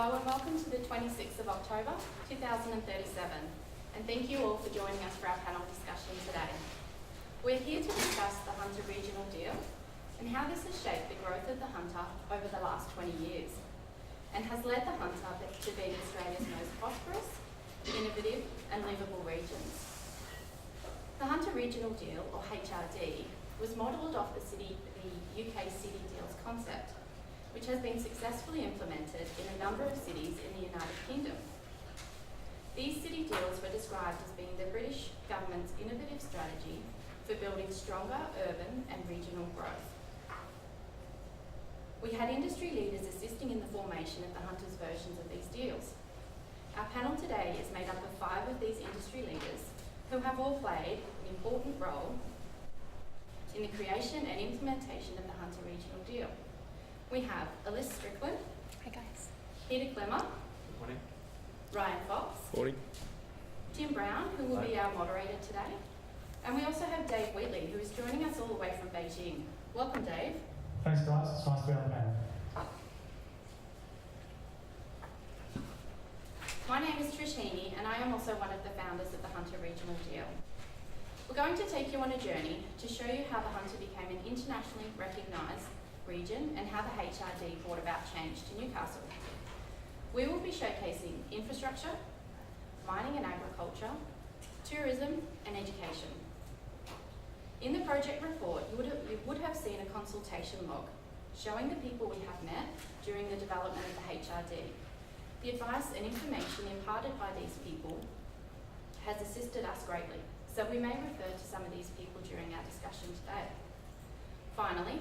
Hello and welcome to the 26th of October 2037, and thank you all for joining us for our panel discussion today. We're here to discuss the Hunter Regional Deal and how this has shaped the growth of the Hunter over the last 20 years and has led the Hunter to being Australia's most prosperous, innovative and livable regions. The Hunter Regional Deal, or HRD, was modelled off the UK City Deals concept, which has been successfully implemented in a number of cities in the United Kingdom. These city deals were described as being the British government's innovative strategy for building stronger urban and regional growth. We had industry leaders assisting in the formation of the Hunter's versions of these deals. Our panel today is made up of 5 of these industry leaders who have all played an important role in the creation and implementation of the Hunter Regional Deal. We have Alyssa Strickland. Hi guys. Peter Clemmer. Good morning. Ryan Fox. Morning. Tim Brown, who will be our moderator today. And we also have Dave Wheatley, who is joining us all the way from Beijing. Welcome, Dave. Thanks, guys. It's nice to be on the panel. My name is Trish Heaney, and I am also one of the founders of the Hunter Regional Deal. We're going to take you on a journey to show you how the Hunter became an internationally recognised region and how the HRD brought about change to Newcastle. We will be showcasing infrastructure, mining and agriculture, tourism and education. In the project report, you would have seen a consultation log showing the people we have met during the development of the HRD. The advice and information imparted by these people has assisted us greatly, so we may refer to some of these people during our discussion today. Finally,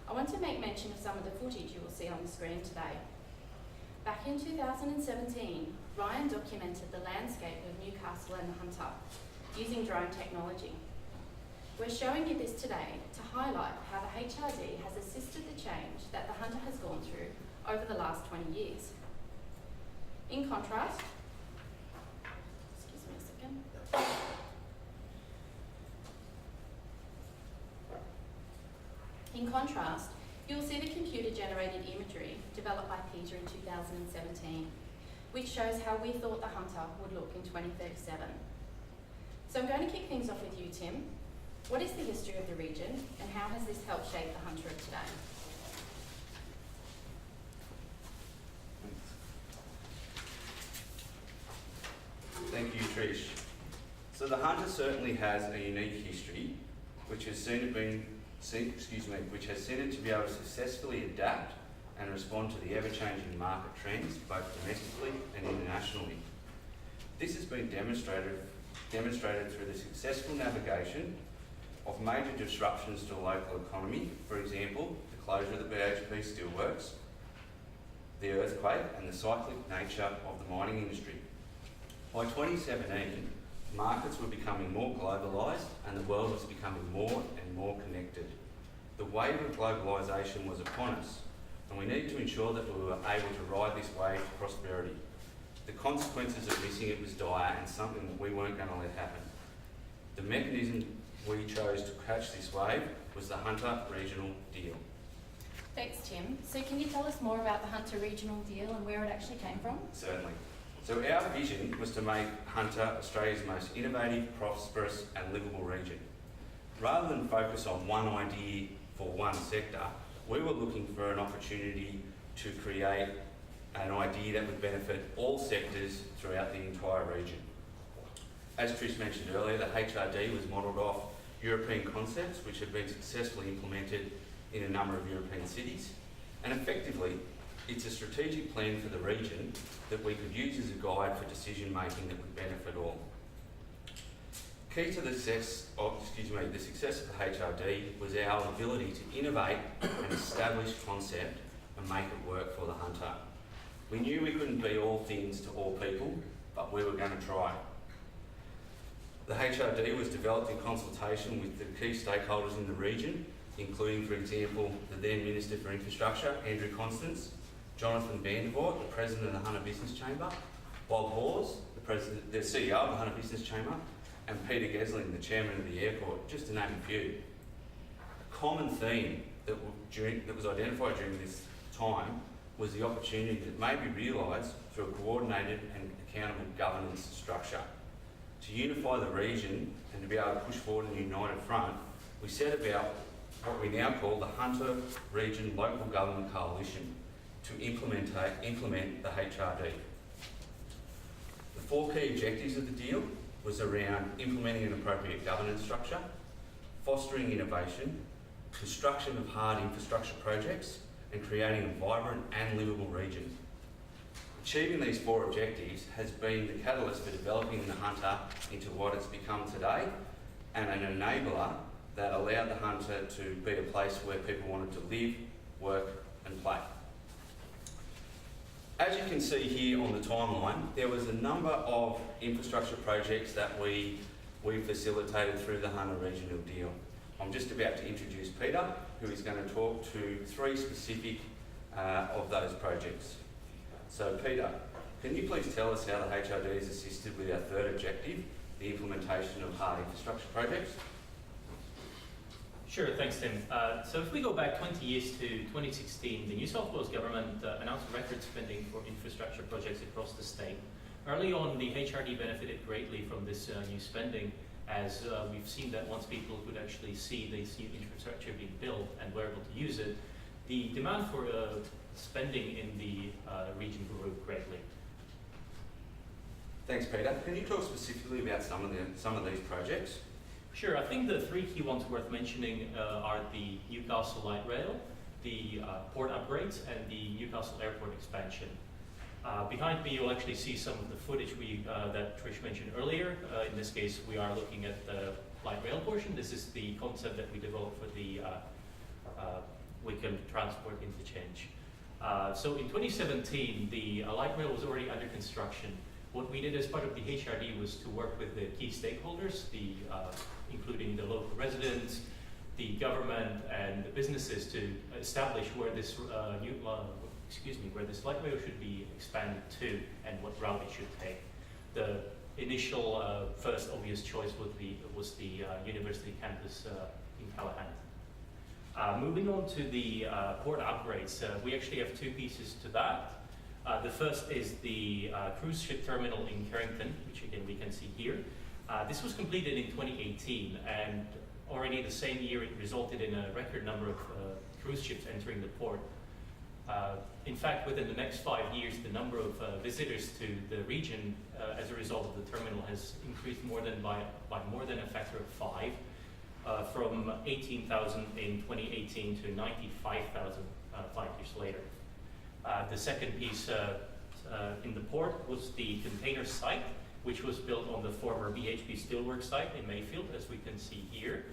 I want to make mention of some of the footage you will see on the screen today. Back in 2017, Ryan documented the landscape of Newcastle and the Hunter using drone technology. We're showing you this today to highlight how the HRD has assisted the change that the Hunter has gone through over the last 20 years. In contrast, excuse me a second. In contrast, you'll see the computer-generated imagery developed by Peter in 2017, which shows how we thought the Hunter would look in 2037. So I'm going to kick things off with you, Tim. What is the history of the region, and how has this helped shape the Hunter of today? Thank you, Trish. So the Hunter certainly has a unique history, which has seen it to be able to successfully adapt and respond to the ever-changing market trends, both domestically and internationally. This has been demonstrated through the successful navigation of major disruptions to the local economy, for example, the closure of the BHP steelworks, the earthquake and the cyclic nature of the mining industry. By 2017, markets were becoming more globalised and the world was becoming more and more connected. The wave of globalisation was upon us, and we needed to ensure that we were able to ride this wave to prosperity. The consequences of missing it was dire and something that we weren't going to let happen. The mechanism we chose to catch this wave was the Hunter Regional Deal. Thanks, Tim. So can you tell us more about the Hunter Regional Deal and where it actually came from? Certainly. So our vision was to make Hunter Australia's most innovative, prosperous and livable region. Rather than focus on one idea for one sector, we were looking for an opportunity to create an idea that would benefit all sectors throughout the entire region. As Trish mentioned earlier, the HRD was modelled off European concepts which have been successfully implemented in a number of European cities, and effectively it's a strategic plan for the region that we could use as a guide for decision making that would benefit all. Key to the success of the HRD was our ability to innovate an established concept and make it work for the Hunter. We knew we couldn't be all things to all people, but we were going to try. The HRD was developed in consultation with the key stakeholders in the region, including, for example, the then Minister for Infrastructure, Andrew Constance, Jonathan Vandervoort, the President of the Hunter Business Chamber, Bob Hawes, the CEO of the Hunter Business Chamber, and Peter Gesling, the Chairman of the airport, just to name a few. A common theme that was identified during this time was the opportunity that may be realised through a coordinated and accountable governance structure. To unify the region and to be able to push forward a united front, we set about what we now call the Hunter Region Local Government Coalition to implement the HRD. The 4 key objectives of the deal was around implementing an appropriate governance structure, fostering innovation, construction of hard infrastructure projects, and creating a vibrant and livable region. Achieving these 4 objectives has been the catalyst for developing the Hunter into what it's become today, and an enabler that allowed the Hunter to be a place where people wanted to live, work and play. As you can see here on the timeline, there was a number of infrastructure projects that we facilitated through the Hunter Regional Deal. I'm just about to introduce Peter, who is going to talk to 3 specific of those projects. So Peter, can you please tell us how the HRD has assisted with our 3rd objective, the implementation of hard infrastructure projects? Sure, thanks Tim. So if we go back 20 years to 2016, the New South Wales Government announced record spending for infrastructure projects across the state. Early on, the HRD benefited greatly from this new spending, as we've seen that once people could actually see this new infrastructure being built and were able to use it, the demand for spending in the region grew greatly. Thanks Peter. Can you talk specifically about some of these projects? Sure, I think the 3 key ones worth mentioning are the Newcastle Light Rail, the port upgrades and the Newcastle Airport expansion. Behind me you'll actually see some of the footage that Trish mentioned earlier. In this case we are looking at the light rail portion. This is the concept that we developed for the Wickham Transport Interchange. So in 2017 the light rail was already under construction. What we did as part of the HRD was to work with the key stakeholders, including the local residents, the government and the businesses, to establish where this where this light rail should be expanded to and what route it should take. The initial first obvious choice was the university campus in Callahan. Moving on to the port upgrades, we actually have 2 pieces to that. The first is the cruise ship terminal in Carrington, which again we can see here. This was completed in 2018, and already the same year it resulted in a record number of cruise ships entering the port. In fact, within the next 5 years, the number of visitors to the region as a result of the terminal has increased by more than a factor of 5, from 18,000 in 2018 to 95,000 5 years later. The second piece in the port was the container site, which was built on the former BHP Steelworks site in Mayfield, as we can see here.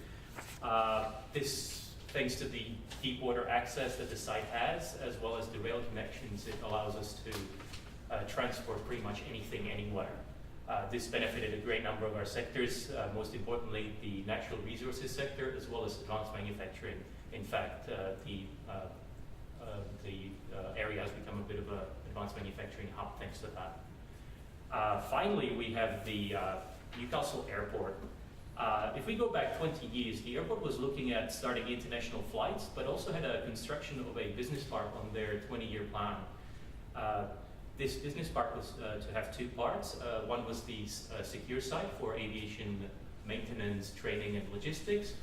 This, thanks to the deep water access that the site has, as well as the rail connections, it allows us to transport pretty much anything, anywhere. This benefited a great number of our sectors, most importantly the natural resources sector, as well as advanced manufacturing. In fact, the area has become a bit of an advanced manufacturing hub thanks to that. Finally, we have the Newcastle Airport. If we go back 20 years, the airport was looking at starting international flights, but also had a construction of a business park on their 20-year plan. This business park was to have 2 parts. One was the secure site for aviation maintenance, training and logistics,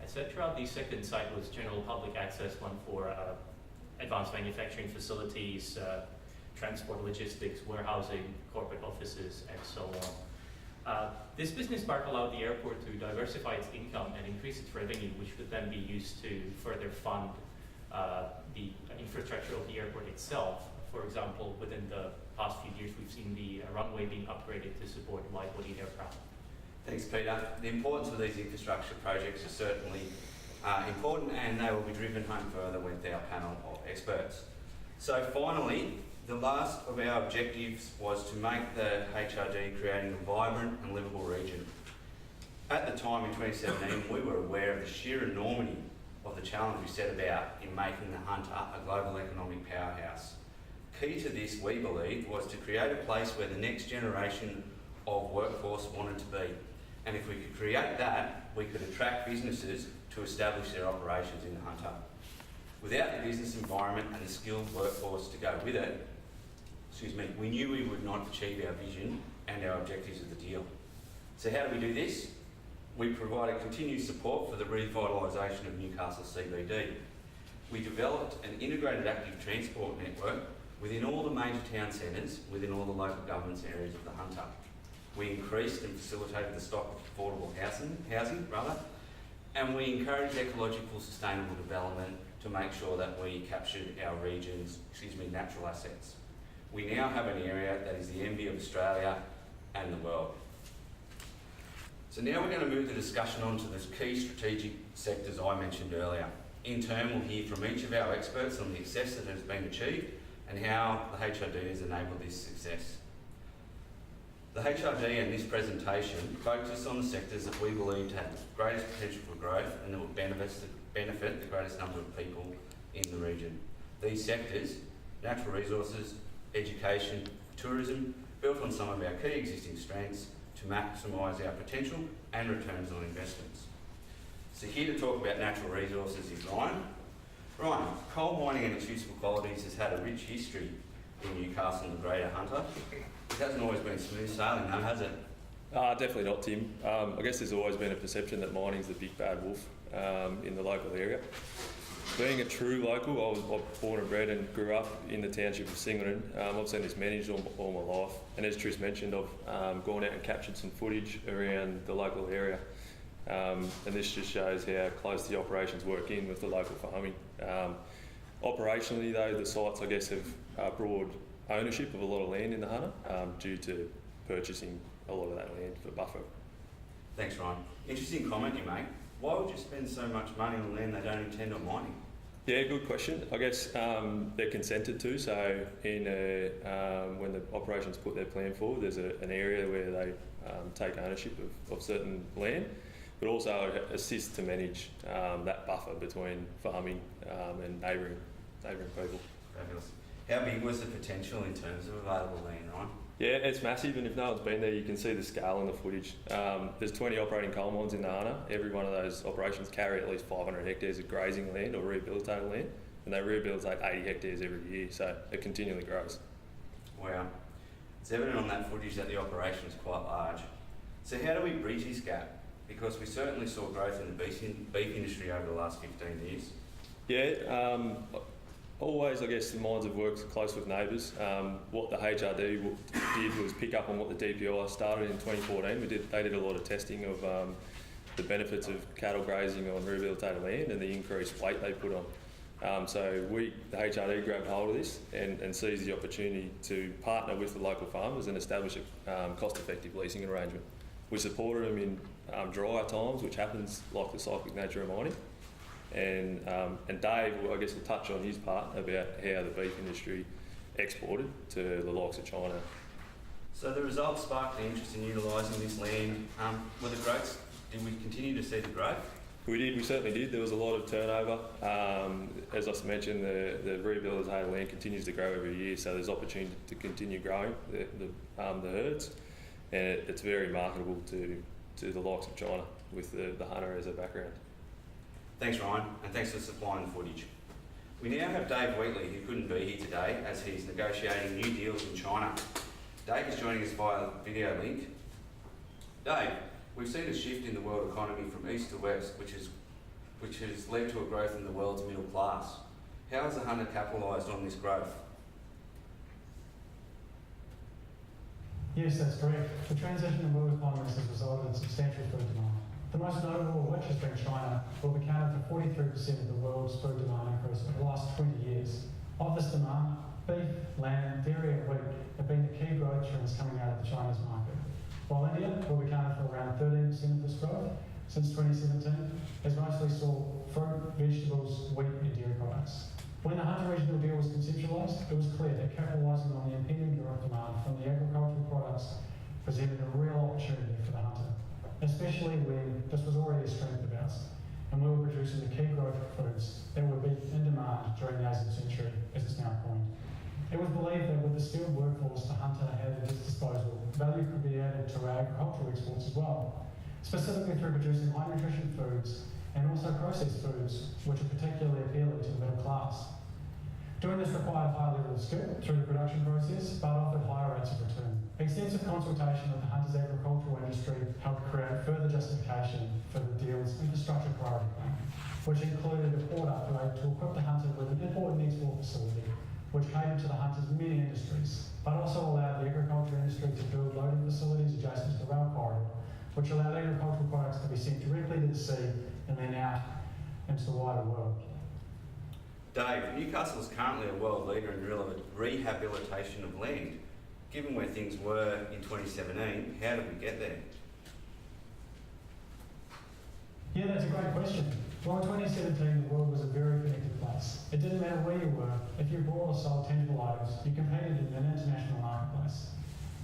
etc. The second site was general public access, one for advanced manufacturing facilities, transport logistics, warehousing, corporate offices, and so on. This business park allowed the airport to diversify its income and increase its revenue, which would then be used to further fund the infrastructure of the airport itself. For example, within the past few years, we've seen the runway being upgraded to support wide-bodied aircraft. Thanks, Peter. The importance of these infrastructure projects is certainly important, and they will be driven home further with our panel of experts. So finally, the last of our objectives was to make the HRD creating a vibrant and livable region. At the time in 2017, we were aware of the sheer enormity of the challenge we set about in making the Hunter a global economic powerhouse. Key to this, we believed, was to create a place where the next generation of workforce wanted to be. And if we could create that, we could attract businesses to establish their operations in the Hunter. Without the business environment and the skilled workforce to go with it, we knew we would not achieve our vision and our objectives of the deal. So how do we do this? We provided continued support for the revitalisation of Newcastle CBD. We developed an integrated active transport network within all the major town centres, within all the local governments areas of the Hunter. We increased and facilitated the stock of affordable housing, and we encouraged ecological sustainable development to make sure that we captured our region's, natural assets. We now have an area that is the envy of Australia and the world. So now we're going to move the discussion on to the key strategic sectors I mentioned earlier. In turn, we'll hear from each of our experts on the success that has been achieved and how the HRD has enabled this success. The HRD and this presentation focus on the sectors that we believe to have the greatest potential for growth and that will benefit the greatest number of people in the region. These sectors, natural resources, education, tourism, built on some of our key existing strengths to maximise our potential and returns on investments. So here to talk about natural resources is Ryan. Ryan, coal mining and its useful qualities has had a rich history in Newcastle and the Greater Hunter. It hasn't always been smooth sailing though, has it? Definitely not, Tim. I guess there's always been a perception that mining's the big bad wolf in the local area. Being a true local, I was born and bred and grew up in the township of Singleton. I've seen this managed all my life, and as Tris mentioned, I've gone out and captured some footage around the local area, and this just shows how close the operations work in with the local farming. Operationally though, the sites I guess have broad ownership of a lot of land in the Hunter due to purchasing a lot of that land for buffer. Thanks, Ryan. Interesting comment you make. Why would you spend so much money on land they don't intend on mining? Yeah, good question. I guess they're consented to, so when the operations put their plan forward, there's an area where they take ownership of certain land, but also assist to manage that buffer between farming and neighbouring people. Fabulous. How big was the potential in terms of available land, Ryan? Yeah, it's massive, and if no one's been there, you can see the scale in the footage. There's 20 operating coal mines in the Hunter. Every one of those operations carry at least 500 hectares of grazing land or rehabilitated land, and they rehabilitate 80 hectares every year, so it continually grows. Wow. It's evident on that footage that the operation is quite large. So how do we bridge this gap? Because we certainly saw growth in the beef industry over the last 15 years. Yeah, always, I guess, the mines have worked close with neighbours. What the HRD did was pick up on what the DPI started in 2014. They did a lot of testing of the benefits of cattle grazing on rehabilitated land and the increased weight they put on. So the HRD grabbed hold of this and seized the opportunity to partner with the local farmers and establish a cost-effective leasing arrangement. We supported them in drier times, which happens like the cyclic nature of mining. And Dave, I guess, will touch on his part about how the beef industry exported to the likes of China. So the results sparked the interest in utilising this land. Were the growths, did we continue to see the growth? We certainly did. There was a lot of turnover. As I mentioned, the rehabilitated land continues to grow every year, so there's opportunity to continue growing the herds, and it's very marketable to the likes of China with the Hunter as a background. Thanks, Ryan, and thanks for supplying the footage. We now have Dave Wheatley, who couldn't be here today as he's negotiating new deals in China. Dave is joining us via video link. Dave, we've seen a shift in the world economy from east to west, which has led to a growth in the world's middle class. How has the Hunter capitalised on this growth? Yes, that's correct. The transition in world economies has resulted in substantial food demand. The most notable of which has been China, where we accounted for 43% of the world's food demand increase over the last 20 years. Of this demand, beef, lamb, dairy and wheat have been the key growth trends coming out of the Chinese market. While India, where we accounted for around 13% of this growth since 2017, has mostly saw fruit, vegetables, wheat and dairy products. When the Hunter Regional Deal was conceptualised, it was clear that capitalising on the impending growth demand from the agricultural products presented a real opportunity for the Hunter, especially when this was already a strength of ours, and we were producing the key growth foods that would be in demand during the 18th century, as it's now coined. It was believed that with the skilled workforce the Hunter had at its disposal, value could be added to our agricultural exports as well, specifically through producing high nutrition foods and also processed foods, which are particularly appealing to the middle class. Doing this required high level of skill through the production process, but offered higher rates of return. Extensive consultation with the hunters' agricultural industry helped create further justification for the deal's infrastructure priority plan, which included a port upgrade to equip the hunter with an import and export facility, which catered to the hunters' many industries, but also allowed the agriculture industry to build loading facilities adjacent to the rail corridor, which allowed agricultural products to be sent directly to the sea and then out into the wider world. Dave, Newcastle is currently a world leader in rehabilitation of land. Given where things were in 2017, how did we get there? Yeah, that's a great question. Well, in 2017, the world was a very connected place. It didn't matter where you were. If you bought or sold tangible items, you competed in an international marketplace.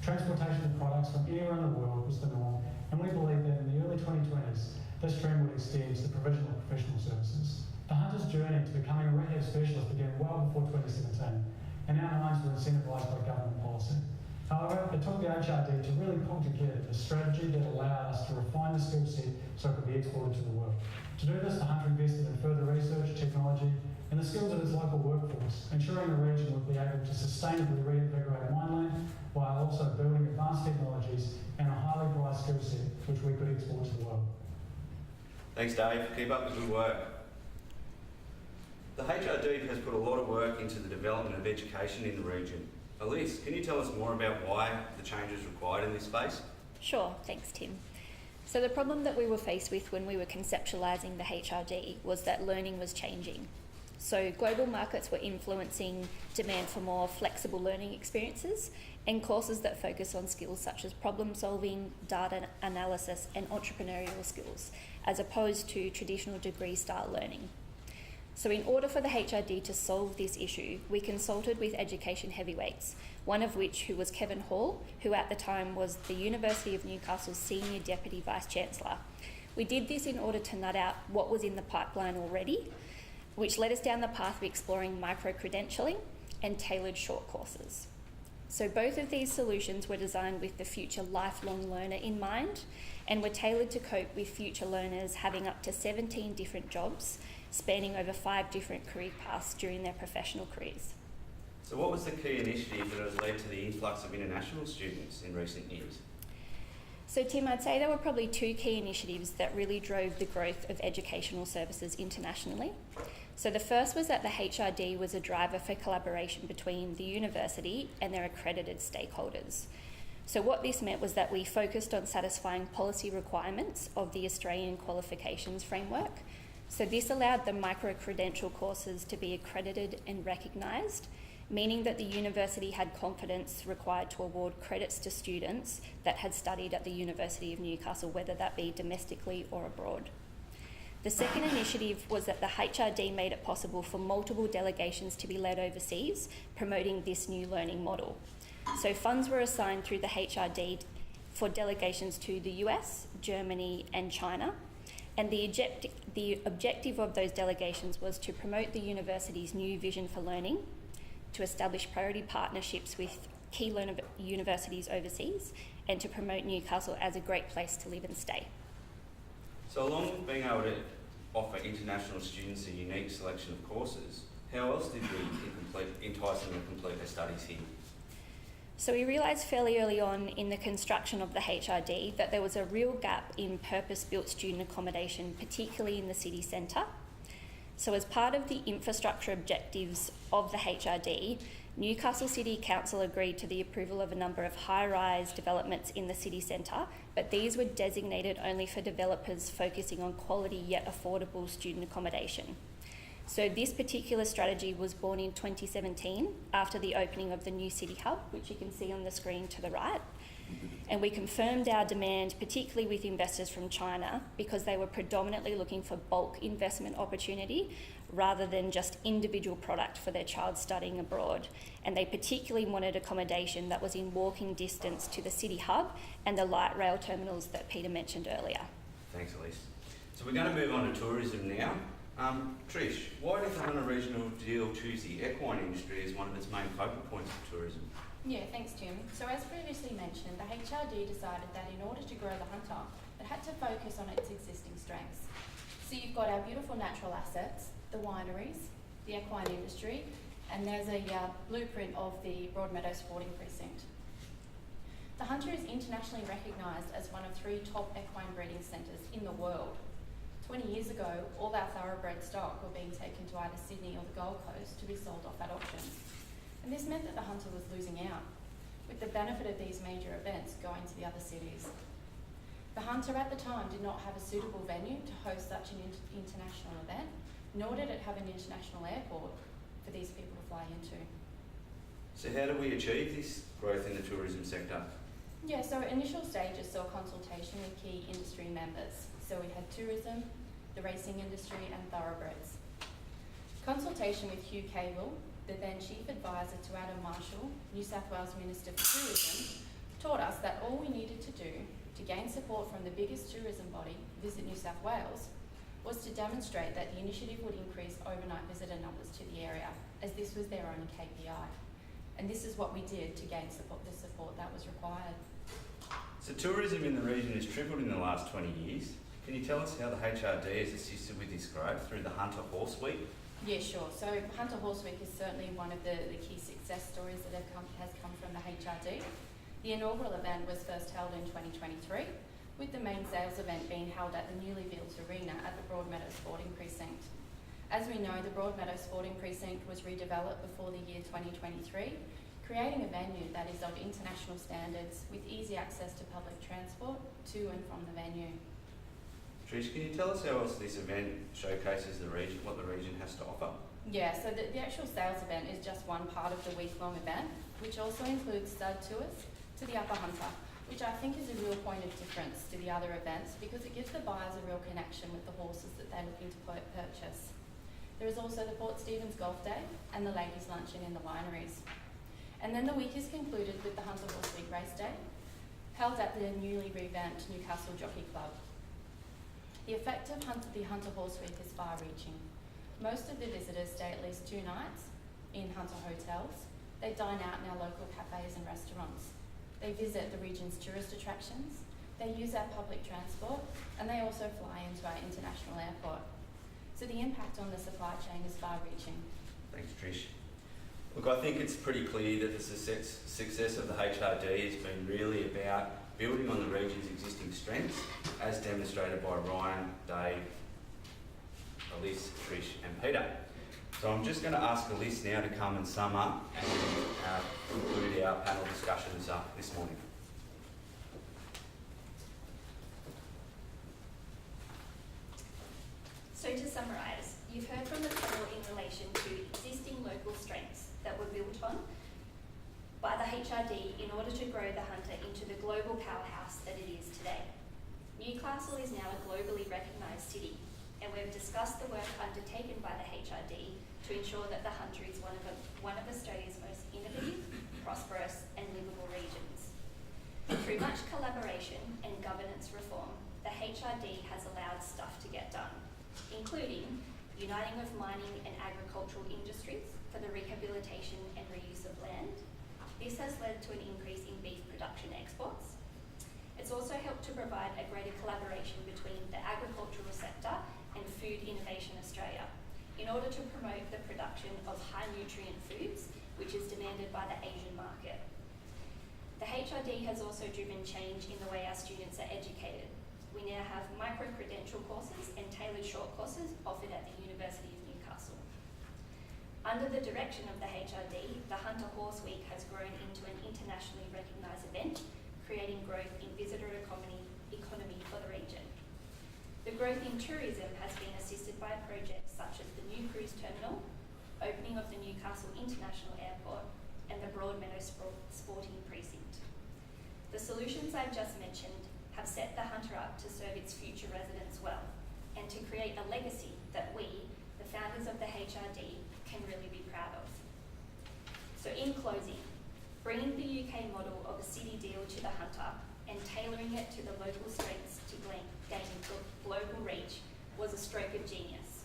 Transportation of products from anywhere in the world was the norm, and we believe that in the early 2020s, this trend would extend to the provision of professional services. The hunter's journey to becoming a rehab specialist began well before 2017, and our mines were incentivised by government policy. However, it took the HRD to really pull together a strategy that allowed us to refine the skill set so it could be exported to the world. To do this, the hunter invested in further research, technology, and the skills of its local workforce, ensuring the region would be able to sustainably reinvigorate mineland while also building advanced technologies and a highly prized skill set which we could export to the world. Thanks, Dave. Keep up the good work. The HRD has put a lot of work into the development of education in the region. Elise, can you tell us more about why the changes required in this space? Sure, thanks Tim. So the problem that we were faced with when we were conceptualising the HRD was that learning was changing. So global markets were influencing demand for more flexible learning experiences and courses that focus on skills such as problem solving, data analysis and entrepreneurial skills, as opposed to traditional degree style learning. So in order for the HRD to solve this issue, we consulted with education heavyweights, one of which who was Kevin Hall, who at the time was the University of Newcastle's Senior Deputy Vice-Chancellor. We did this in order to nut out what was in the pipeline already, which led us down the path of exploring micro-credentialing and tailored short courses. So both of these solutions were designed with the future lifelong learner in mind and were tailored to cope with future learners having up to 17 different jobs, spanning over 5 different career paths during their professional careers. So what was the key initiative that has led to the influx of international students in recent years? So Tim, I'd say there were probably 2 key initiatives that really drove the growth of educational services internationally. So the first was that the HRD was a driver for collaboration between the university and their accredited stakeholders. So what this meant was that we focused on satisfying policy requirements of the Australian qualifications framework. So this allowed the micro-credential courses to be accredited and recognised, meaning that the university had confidence required to award credits to students that had studied at the University of Newcastle, whether that be domestically or abroad. The second initiative was that the HRD made it possible for multiple delegations to be led overseas, promoting this new learning model. So funds were assigned through the HRD for delegations to the US, Germany and China, and the objective of those delegations was to promote the university's new vision for learning, to establish priority partnerships with key universities overseas, and to promote Newcastle as a great place to live and stay. So along with being able to offer international students a unique selection of courses, how else did we entice them to complete their studies here? So we realised fairly early on in the construction of the HRD that there was a real gap in purpose-built student accommodation, particularly in the city centre. So as part of the infrastructure objectives of the HRD, Newcastle City Council agreed to the approval of a number of high-rise developments in the city centre, but these were designated only for developers focusing on quality yet affordable student accommodation. So this particular strategy was born in 2017 after the opening of the new City Hub, which you can see on the screen to the right. And we confirmed our demand, particularly with investors from China, because they were predominantly looking for bulk investment opportunity rather than just individual product for their child studying abroad. And they particularly wanted accommodation that was in walking distance to the City Hub and the light rail terminals that Peter mentioned earlier. Thanks, Elise. So we're going to move on to tourism now. Trish, why did the Hunter Regional deal choose the equine industry as one of its main focal points of tourism? Yeah, thanks Tim. So as previously mentioned, the HRD decided that in order to grow the hunter, it had to focus on its existing strengths. So you've got our beautiful natural assets, the wineries, the equine industry, And there's a blueprint of the Broadmeadow Sporting Precinct. The Hunter is internationally recognised as one of 3 top equine breeding centres in the world. 20 years ago, all our thoroughbred stock were being taken to either Sydney or the Gold Coast to be sold off at auction. And this meant that the Hunter was losing out, with the benefit of these major events going to the other cities. The Hunter at the time did not have a suitable venue to host such an international event, nor did it have an international airport for these people to fly into. So how do we achieve this growth in the tourism sector? Yeah, so initial stages saw consultation with key industry members. So we had tourism, the racing industry and thoroughbreds. Consultation with Hugh Cable, the then Chief Advisor to Adam Marshall, New South Wales Minister for Tourism, taught us that all we needed to do to gain support from the biggest tourism body, Visit New South Wales, was to demonstrate that the initiative would increase overnight visitor numbers to the area, as this was their only KPI. And this is what we did to gain the support that was required. So tourism in the region has tripled in the last 20 years. Can you tell us how the HRD has assisted with this growth through the Hunter Horse Week? Yeah, sure. So Hunter Horse Week is certainly one of the key success stories that has come from the HRD. The inaugural event was first held in 2023, with the main sales event being held at the newly built arena at the Broadmeadow Sporting Precinct. As we know, the Broadmeadow Sporting Precinct was redeveloped before the year 2023, creating a venue that is of international standards with easy access to public transport to and from the venue. Trish, can you tell us how else this event showcases the region, what the region has to offer? Yeah, so the actual sales event is just one part of the week-long event, which also includes stud tours to the Upper Hunter, which I think is a real point of difference to the other events because it gives the buyers a real connection with the horses that they're looking to purchase. There is also the Port Stephens Golf Day and the Ladies' Luncheon in the wineries. And then the week is concluded with the Hunter Horse Week Race Day, held at the newly revamped Newcastle Jockey Club. The effect of the Hunter Horse Week is far-reaching. Most of the visitors stay at least 2 nights in Hunter hotels. They dine out in our local cafes and restaurants. They visit the region's tourist attractions. They use our public transport, and they also fly into our international airport. So the impact on the supply chain is far-reaching. Thanks, Trish. Look, I think it's pretty clear that the success of the HRD has been really about building on the region's existing strengths, as demonstrated by Ryan, Dave, Elise, Trish and Peter. So I'm just going to ask Elise now to come and sum up and conclude our panel discussions this morning. So to summarise, you've heard from the panel in relation to existing local strengths that were built on by the HRD in order to grow the Hunter into the global powerhouse that it is today. Newcastle is now a globally recognised city, and we've discussed the work undertaken by the HRD to ensure that the Hunter is one of Australia's most innovative, prosperous and livable regions. Through much collaboration and governance reform, the HRD has allowed stuff to get done, including uniting of mining and agricultural industries for the rehabilitation and reuse of land. This has led to an increase in beef production exports. It's also helped to provide a greater collaboration between the agricultural sector and Food Innovation Australia in order to promote the production of high nutrient foods, which is demanded by the Asian market. The HRD has also driven change in the way our students are educated. We now have micro-credential courses and tailored short courses offered at the University of Newcastle. Under the direction of the HRD, the Hunter Horse Week has grown into an internationally recognised event, creating growth in visitor economy for the region. The growth in tourism has been assisted by projects such as the new cruise terminal, opening of the Newcastle International Airport, and the Broadmeadow Sporting Precinct. The solutions I've just mentioned have set the Hunter up to serve its future residents well, and to create a legacy that we, the founders of the HRD, can really be proud of. So in closing, bringing the UK model of a city deal to the Hunter and tailoring it to the local strengths to gain global reach was a stroke of genius.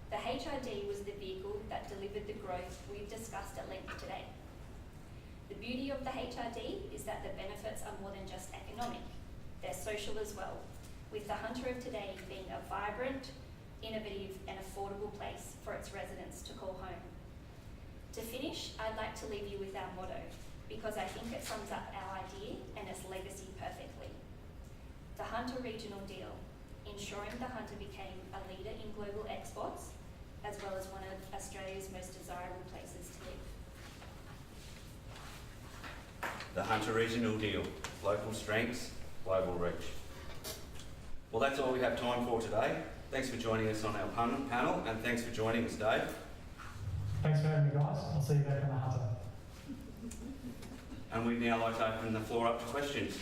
The HRD was the vehicle that delivered the growth we've discussed at length today. The beauty of the HRD is that the benefits are more than just economic. They're social as well, with the Hunter of today being a vibrant, innovative and affordable place for its residents to call home. To finish, I'd like to leave you with our motto, because I think it sums up our idea and its legacy perfectly. The Hunter Regional Deal, ensuring the Hunter became a leader in global exports, as well as one of Australia's most desirable places to live. The Hunter Regional Deal, local strengths, global reach. Well, that's all we have time for today. Thanks for joining us on our panel, and thanks for joining us, Dave. Thanks for having me, guys. I'll see you back on the Hunter. And we'd now like to open the floor up to questions.